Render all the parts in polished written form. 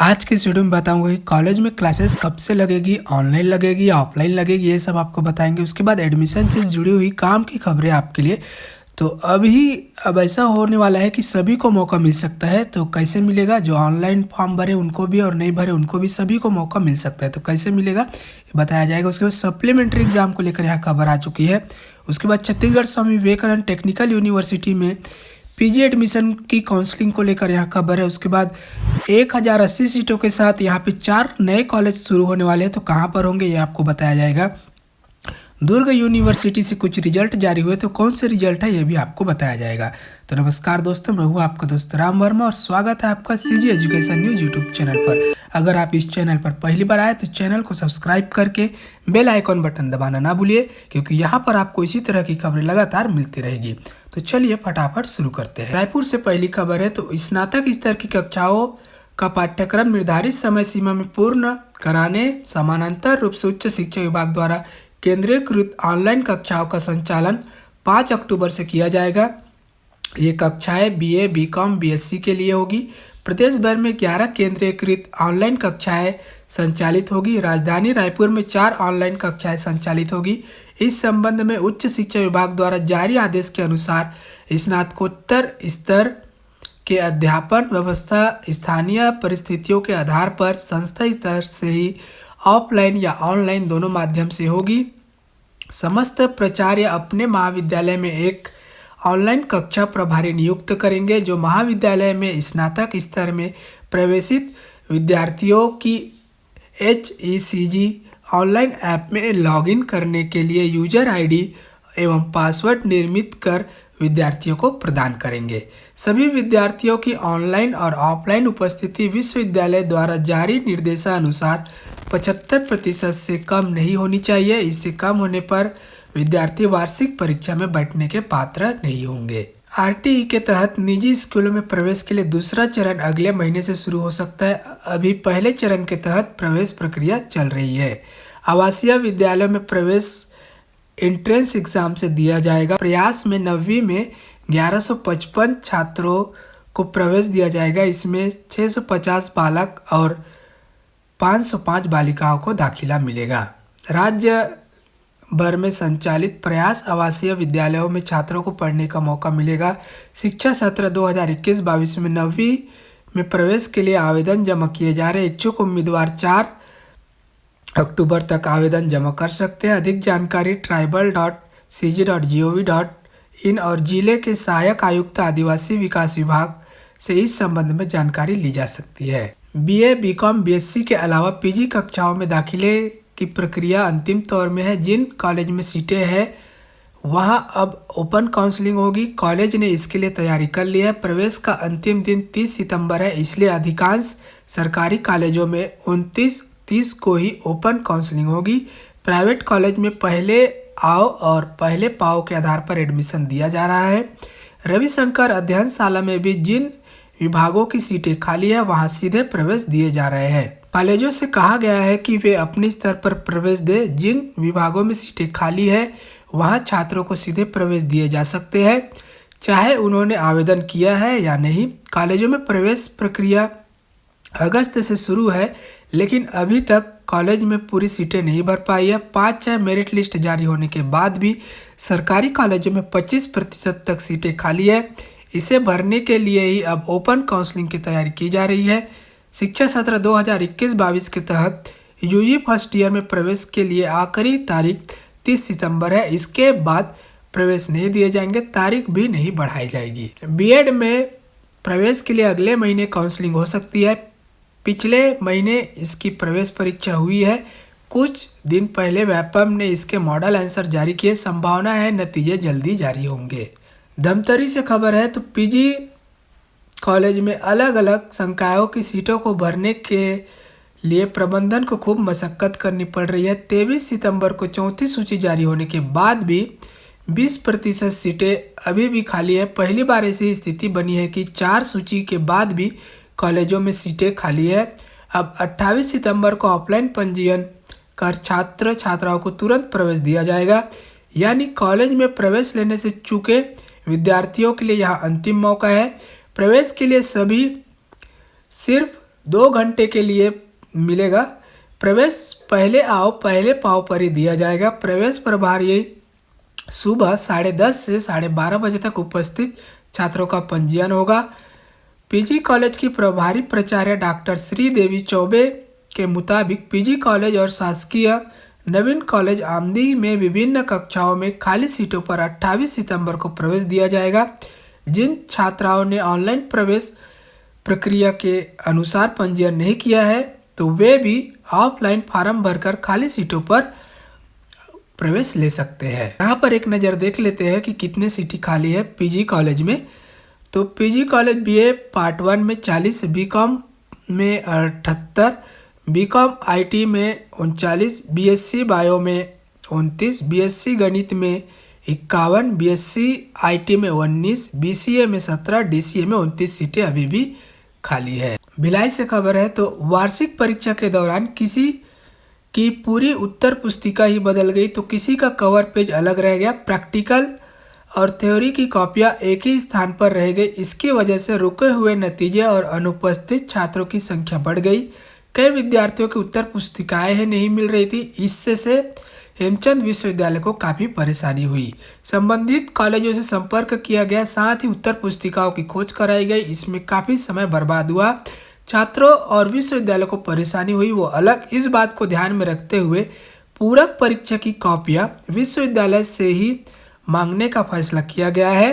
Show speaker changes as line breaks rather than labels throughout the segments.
आज की इस वीडियो में बताऊंगा कि कॉलेज में क्लासेस कब से लगेगी, ऑनलाइन लगेगी या ऑफलाइन लगेगी, ये सब आपको बताएंगे। उसके बाद एडमिशन से जुड़ी हुई काम की खबरें आपके लिए। तो अब ऐसा होने वाला है कि सभी को मौका मिल सकता है। तो कैसे मिलेगा? जो ऑनलाइन फॉर्म भरे उनको भी और नहीं भरे उनको भी, सभी को मौका मिल सकता है। तो कैसे मिलेगा ये बताया जाएगा। उसके बाद सप्लीमेंट्री एग्जाम को लेकर यहाँ खबर आ चुकी है। उसके बाद छत्तीसगढ़ स्वामी विवेकानंद टेक्निकल यूनिवर्सिटी में पीजी एडमिशन की काउंसलिंग को लेकर यहाँ खबर है। उसके बाद 1080 सीटों के साथ यहाँ पे 4 नए कॉलेज शुरू होने वाले हैं। तो कहाँ पर होंगे ये आपको बताया जाएगा। दुर्ग यूनिवर्सिटी से कुछ रिजल्ट जारी हुए, तो कौन से रिजल्ट है ये भी आपको बताया जाएगा। तो नमस्कार दोस्तों, मैं हूँ आपका दोस्त राम वर्मा और स्वागत है आपका CG education news YouTube channel पर। अगर आप इस चैनल पर पहली बार आए तो चैनल को सब्सक्राइब करके बेल आइकॉन बटन दबाना ना भूलिए, क्योंकि यहाँ पर आपको इसी तरह की खबरें लगातार मिलती रहेगी। तो चलिए फटाफट शुरू करते हैं। रायपुर से पहली खबर है। तो स्नातक स्तर की कक्षाओं का पाठ्यक्रम निर्धारित समय सीमा में पूर्ण कराने समानांतर रूप से उच्च शिक्षा विभाग द्वारा केंद्रीकृत ऑनलाइन कक्षाओं का संचालन 5 अक्टूबर से किया जाएगा। ये कक्षाएं बीए, बीकॉम, बीएससी के लिए होगी। प्रदेश भर में 11 केंद्रीकृत ऑनलाइन कक्षाएं संचालित होगी। राजधानी रायपुर में 4 ऑनलाइन कक्षाएं संचालित होगी। इस संबंध में उच्च शिक्षा विभाग द्वारा जारी आदेश के अनुसार स्नातकोत्तर स्तर के अध्यापन व्यवस्था स्थानीय परिस्थितियों के आधार पर संस्था स्तर से ही ऑफलाइन या ऑनलाइन दोनों माध्यम से होगी। समस्त प्राचार्य अपने महाविद्यालय में एक ऑनलाइन कक्षा प्रभारी नियुक्त करेंगे, जो महाविद्यालय में स्नातक स्तर में प्रवेशित विद्यार्थियों की HECG ऑनलाइन ऐप में लॉगिन करने के लिए यूजर आईडी एवं पासवर्ड निर्मित कर विद्यार्थियों को प्रदान करेंगे। सभी विद्यार्थियों की ऑनलाइन और ऑफलाइन उपस्थिति विश्वविद्यालय द्वारा जारी निर्देशानुसार 75% से कम नहीं होनी चाहिए। इससे कम होने पर विद्यार्थी वार्षिक परीक्षा में बैठने के पात्र नहीं होंगे। RTE के तहत निजी स्कूलों में प्रवेश के लिए दूसरा चरण अगले महीने से शुरू हो सकता है। अभी पहले चरण के तहत प्रवेश प्रक्रिया चल रही है। आवासीय विद्यालयों में प्रवेश एंट्रेंस एग्जाम से दिया जाएगा। प्रयास में 9वीं में 1155 छात्रों को प्रवेश दिया जाएगा। इसमें 650 बालक और 505 बालिकाओं को दाखिला मिलेगा। राज्य भर में संचालित प्रयास आवासीय विद्यालयों में छात्रों को पढ़ने का मौका मिलेगा। शिक्षा सत्र 2021-22 में 9वीं में प्रवेश के लिए आवेदन जमा किए जा रहे इच्छुक उम्मीदवार 4 अक्टूबर तक आवेदन जमा कर सकते हैं। अधिक जानकारी tribal.cg.gov.in और जिले के सहायक आयुक्त आदिवासी विकास विभाग से इस संबंध में जानकारी ली जा सकती है। बीए, बीकॉम, बीएससी के अलावा पीजी कक्षाओं में दाखिले की प्रक्रिया अंतिम तौर में है। जिन कॉलेज में सीटें हैं वहां अब ओपन काउंसलिंग होगी। कॉलेज ने इसके लिए तैयारी कर ली है। प्रवेश का अंतिम दिन 30 सितंबर है, इसलिए अधिकांश सरकारी कॉलेजों में 29-30 को ही ओपन काउंसलिंग होगी। प्राइवेट कॉलेज में पहले आओ और पहले पाओ के आधार पर एडमिशन दिया जा रहा है। रविशंकर अध्ययनशाला में भी जिन विभागों की सीटें खाली है वहां सीधे प्रवेश दिए जा रहे हैं। कॉलेजों से कहा गया है कि वे अपने स्तर पर प्रवेश दें। जिन विभागों में सीटें खाली है वहां छात्रों को सीधे प्रवेश दिए जा सकते हैं, चाहे उन्होंने आवेदन किया है या नहीं। कॉलेजों में प्रवेश प्रक्रिया अगस्त से शुरू है, लेकिन अभी तक कॉलेज में पूरी सीटें नहीं भर पाई है। 5-6 मेरिट लिस्ट जारी होने के बाद भी सरकारी कॉलेजों में 25% तक सीटें खाली है। इसे भरने के लिए ही अब ओपन काउंसलिंग की तैयारी की जा रही है। शिक्षा सत्र 2021-22 के तहत यूजी फर्स्ट ईयर में प्रवेश के लिए आखिरी तारीख 30 सितंबर है। इसके बाद प्रवेश नहीं दिए जाएंगे, तारीख भी नहीं बढ़ाई जाएगी। बीएड में प्रवेश के लिए अगले महीने काउंसलिंग हो सकती है। पिछले महीने इसकी प्रवेश परीक्षा हुई है। कुछ दिन पहले व्यापम ने इसके मॉडल आंसर जारी किए। संभावना है नतीजे जल्दी जारी होंगे। धमतरी से खबर है। तो पीजी कॉलेज में अलग अलग संकायों की सीटों को भरने के लिए प्रबंधन को खूब मशक्कत करनी पड़ रही है। 23 सितंबर को चौथी सूची जारी होने के बाद भी 20% सीटें अभी भी खाली है। पहली बार ऐसी स्थिति बनी है कि 4 सूची के बाद भी कॉलेजों में सीटें खाली है। अब 28 सितंबर को ऑफलाइन पंजीयन कर छात्र छात्राओं को तुरंत प्रवेश दिया जाएगा। यानी कॉलेज में प्रवेश लेने से चूके विद्यार्थियों के लिए यह अंतिम मौका है। प्रवेश के लिए सभी सिर्फ 2 घंटे के लिए मिलेगा। प्रवेश पहले आओ पहले पाओ पर ही दिया जाएगा। प्रवेश प्रभार यही सुबह 10:30 से 12:30 बजे तक उपस्थित छात्रों का पंजीयन होगा। पीजी कॉलेज की प्रभारी प्राचार्य डॉक्टर श्रीदेवी चौबे के मुताबिक पीजी कॉलेज और शासकीय नवीन कॉलेज आमदी में विभिन्न कक्षाओं में खाली सीटों पर 28 सितंबर को प्रवेश दिया जाएगा। जिन छात्राओं ने ऑनलाइन प्रवेश प्रक्रिया के अनुसार पंजीयन नहीं किया है तो वे भी ऑफलाइन फॉर्म भरकर खाली सीटों पर प्रवेश ले सकते हैं। यहाँ पर एक नज़र देख लेते हैं कि कितने सीटें खाली है पीजी कॉलेज में। तो पीजी कॉलेज बीए पार्ट 1 में 40, बीकॉम में 78, बीकॉम आईटी में 39, बीएससी बायो में 29, बीएससी गणित में 51, बीएससी आईटी में 19, बीसीए में 17, डीसीए में 29 सीटें अभी भी खाली है। भिलाई से खबर है तो वार्षिक परीक्षा के दौरान किसी की पूरी उत्तर पुस्तिका ही बदल गई तो किसी का कवर पेज अलग रह गया। प्रैक्टिकल और थ्योरी की कॉपियां एक ही स्थान पर रह गई। इसकी वजह से रुके हुए नतीजे और अनुपस्थित छात्रों की संख्या बढ़ गई। कई विद्यार्थियों की उत्तर पुस्तिकाएं ही नहीं मिल रही थी। इससे हेमचंद विश्वविद्यालय को काफ़ी परेशानी हुई। संबंधित कॉलेजों से संपर्क किया गया, साथ ही उत्तर पुस्तिकाओं की खोज कराई गई। इसमें काफ़ी समय बर्बाद हुआ। छात्रों और विश्वविद्यालय को परेशानी हुई वो अलग। इस बात को ध्यान में रखते हुए पूरक परीक्षा की कॉपियां विश्वविद्यालय से ही मांगने का फैसला किया गया है।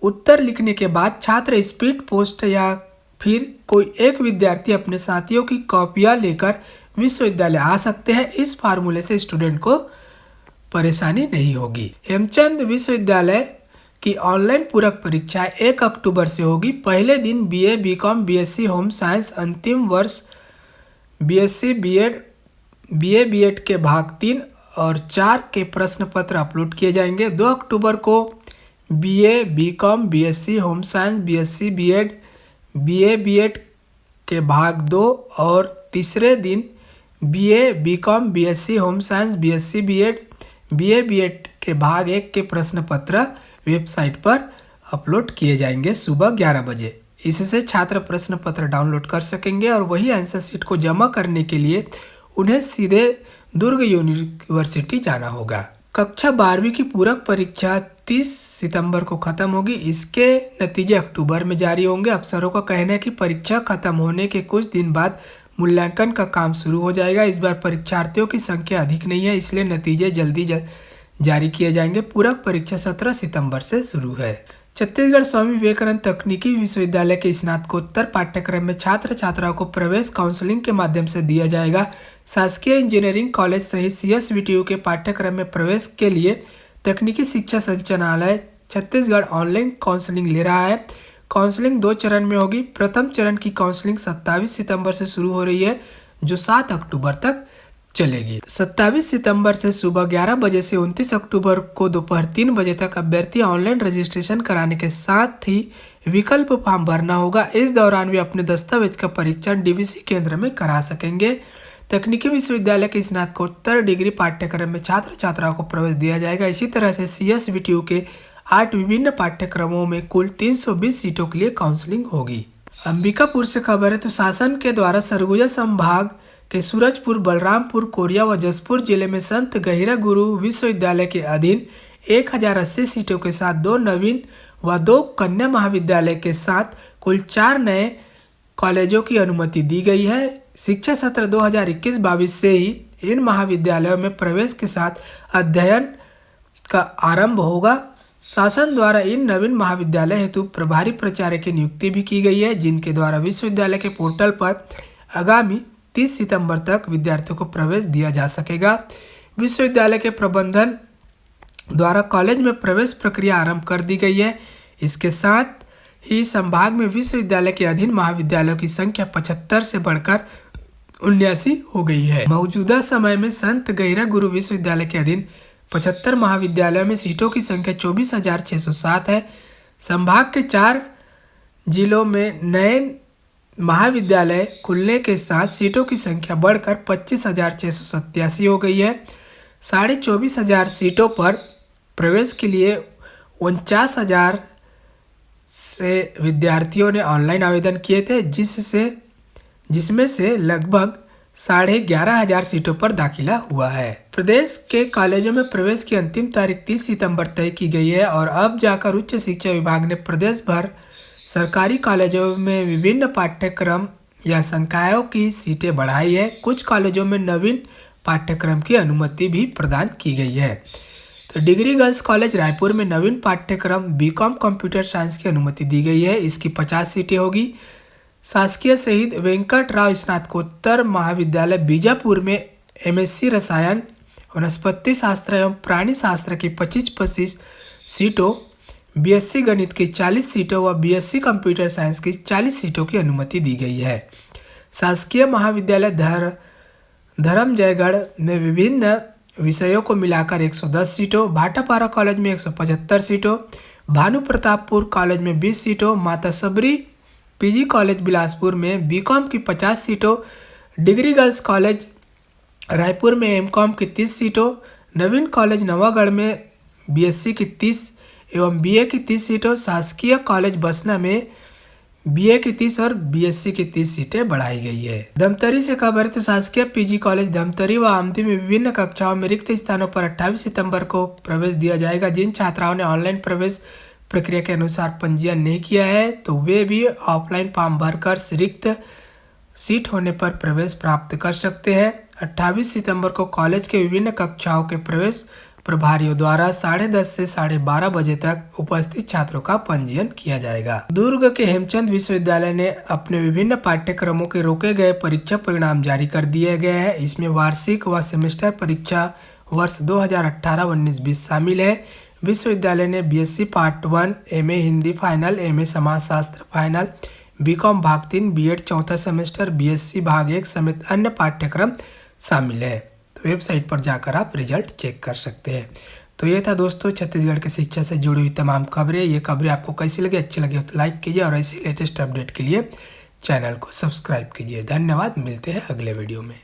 उत्तर लिखने के बाद छात्र स्पीड पोस्ट या फिर कोई एक विद्यार्थी अपने साथियों की कॉपियां लेकर विश्वविद्यालय आ सकते हैं। इस फार्मूले से स्टूडेंट को परेशानी नहीं होगी। हेमचंद विश्वविद्यालय की ऑनलाइन पूरक परीक्षा 1 अक्टूबर से होगी। पहले दिन BA, BCom, BSc home science अंतिम वर्ष, बीएससी, बीएड, बीए, बीएड के भाग 3 और 4 के प्रश्न पत्र अपलोड किए जाएंगे। 2 अक्टूबर को BA, BCom, BSc home science, BSc, BEd, BA, BEd के भाग 2 और तीसरे दिन BA, BCom, BSc home science, BSc, BEd, BA, BEd के भाग 1 के प्रश्न पत्र वेबसाइट पर अपलोड किए जाएंगे सुबह 11 बजे। इससे छात्र प्रश्न पत्र डाउनलोड कर सकेंगे और वही आंसर शीट को जमा करने के लिए उन्हें सीधे दुर्ग यूनिवर्सिटी जाना होगा। कक्षा 12वीं की पूरक परीक्षा 30 सितंबर को खत्म होगी। इसके नतीजे अक्टूबर में जारी होंगे। अफसरों का कहना है कि परीक्षा खत्म होने के कुछ दिन बाद मूल्यांकन का काम शुरू हो जाएगा। इस बार परीक्षार्थियों की संख्या अधिक नहीं है, इसलिए नतीजे जल्दी जारी किए जाएंगे। पूरक परीक्षा 17 सितंबर से शुरू है। छत्तीसगढ़ स्वामी विवेकानंद तकनीकी विश्वविद्यालय के स्नातकोत्तर पाठ्यक्रम में छात्र छात्राओं को प्रवेश काउंसलिंग के माध्यम से दिया जाएगा। शासकीय इंजीनियरिंग कॉलेज सहित सीएसवीटीयू के पाठ्यक्रम में प्रवेश के लिए तकनीकी शिक्षा संचालनालय छत्तीसगढ़ ऑनलाइन काउंसलिंग ले रहा है। काउंसलिंग 2 चरण में होगी। प्रथम चरण की काउंसलिंग 27 सितंबर से शुरू हो रही है जो 7 अक्टूबर तक चलेगी। 27 सितंबर से सुबह 11 बजे से 29 अक्टूबर को दोपहर 3 बजे तक अभ्यर्थी ऑनलाइन रजिस्ट्रेशन कराने के साथ ही विकल्प फॉर्म भरना होगा। इस दौरान वे अपने दस्तावेज का परीक्षण डीवीसी केंद्र में करा सकेंगे। तकनीकी विश्वविद्यालय के स्नातकोत्तर डिग्री पाठ्यक्रम में छात्र छात्राओं को प्रवेश दिया जाएगा। इसी तरह से सीएसवीटीयू के 8 विभिन्न पाठ्यक्रमों में कुल 320 सीटों के लिए काउंसलिंग होगी। अंबिकापुर से खबर है तो शासन के द्वारा सरगुजा संभाग के सूरजपुर, बलरामपुर, कोरिया व जसपुर जिले में संत गहिरा गुरु विश्वविद्यालय के अधीन 1080 सीटों के साथ 2 नवीन व 2 कन्या महाविद्यालय के साथ कुल 4 नए कॉलेजों की अनुमति दी गई है। शिक्षा सत्र 2021-22 से ही इन महाविद्यालयों में प्रवेश के साथ अध्ययन का आरंभ होगा। शासन द्वारा इन नवीन महाविद्यालय हेतु प्रभारी प्राचार्य की नियुक्ति भी की गई है, जिनके द्वारा विश्वविद्यालय के पोर्टल पर आगामी 30 सितंबर तक विद्यार्थियों को प्रवेश दिया जा सकेगा। विश्वविद्यालय के प्रबंधन द्वारा कॉलेज में प्रवेश प्रक्रिया आरंभ कर दी गई है। इसके साथ ही संभाग में विश्वविद्यालय के अधीन महाविद्यालयों की संख्या 75 से बढ़कर 79 हो गई है। मौजूदा समय में संत गहिरा गुरु विश्वविद्यालय के अधीन 75 महाविद्यालयों में सीटों की संख्या 24,607 है। संभाग के 4 जिलों में नए महाविद्यालय खुलने के साथ सीटों की संख्या बढ़कर 25,687 हो गई है। 24,500 सीटों पर प्रवेश के लिए 49,000 से विद्यार्थियों ने ऑनलाइन आवेदन किए थे, जिसमें से लगभग 11,500 सीटों पर दाखिला हुआ है। प्रदेश के कॉलेजों में प्रवेश की अंतिम तारीख 30 सितंबर तय की गई है और अब जाकर उच्च शिक्षा विभाग ने प्रदेश भर सरकारी कॉलेजों में विभिन्न पाठ्यक्रम या संकायों की सीटें बढ़ाई है। कुछ कॉलेजों में नवीन पाठ्यक्रम की अनुमति भी प्रदान की गई है। तो डिग्री गर्ल्स कॉलेज रायपुर में नवीन पाठ्यक्रम बीकॉम कंप्यूटर साइंस की अनुमति दी गई है। इसकी 50 सीटें होगी। शासकीय शहीद वेंकटराव स्नातकोत्तर महाविद्यालय बीजापुर में एमएससी रसायन, वनस्पति शास्त्र एवं प्राणी शास्त्र की 25 सीटों, बीएससी गणित की 40 सीटों व बीएससी कंप्यूटर साइंस की 40 सीटों की अनुमति दी गई है। शासकीय महाविद्यालय धर्मजयगढ़ में विभिन्न विषयों को मिलाकर 110 सीटों, भाटापारा कॉलेज में 175 सीटों, भानु प्रतापपुर कॉलेज में 20 सीटों, माता सबरी पीजी कॉलेज बिलासपुर में बीकॉम की 50 सीटों, डिग्री गर्ल्स कॉलेज रायपुर में एमकॉम की 30 सीटों, नवीन कॉलेज नवागढ़ में बीएससी की 30 एवं बीए की 30 सीटों, शासकीय कॉलेज बसना में बीए की 30 और बीएससी की 30 सीटें बढ़ाई गई है। धमतरी से खबर है तो शासकीय पीजी कॉलेज धमतरी व आमदी में विभिन्न कक्षाओं में रिक्त स्थानों पर 28 सितंबर को प्रवेश दिया जाएगा। जिन छात्राओं ने ऑनलाइन प्रवेश प्रक्रिया के अनुसार पंजीयन नहीं किया है तो वे भी ऑफलाइन फॉर्म भरकर रिक्त सीट होने पर प्रवेश प्राप्त कर सकते हैं। 28 सितंबर को कॉलेज के विभिन्न कक्षाओं के प्रवेश प्रभारियों द्वारा 10:30 से 12:30 बजे तक उपस्थित छात्रों का पंजीयन किया जाएगा। दुर्ग के हेमचंद विश्वविद्यालय ने अपने विभिन्न पाठ्यक्रमों के रोके गए परीक्षा परिणाम जारी कर दिए गए हैं। इसमें वार्षिक व सेमेस्टर परीक्षा वर्ष 2018-19-20 शामिल है। विश्वविद्यालय ने BSc part 1, MA Hindi final, MA समाजशास्त्र फाइनल, बीकॉम भाग 3, बीएड चौथा सेमेस्टर, बीएससी भाग 1 समेत अन्य पाठ्यक्रम शामिल है। तो वेबसाइट पर जाकर आप रिजल्ट चेक कर सकते हैं। तो ये था दोस्तों छत्तीसगढ़ की शिक्षा से जुड़ी हुई तमाम खबरें। ये खबरें आपको कैसी लगी, अच्छी लगी हो तो लाइक कीजिए और ऐसी लेटेस्ट अपडेट के लिए चैनल को सब्सक्राइब कीजिए। धन्यवाद, मिलते हैं अगले वीडियो में।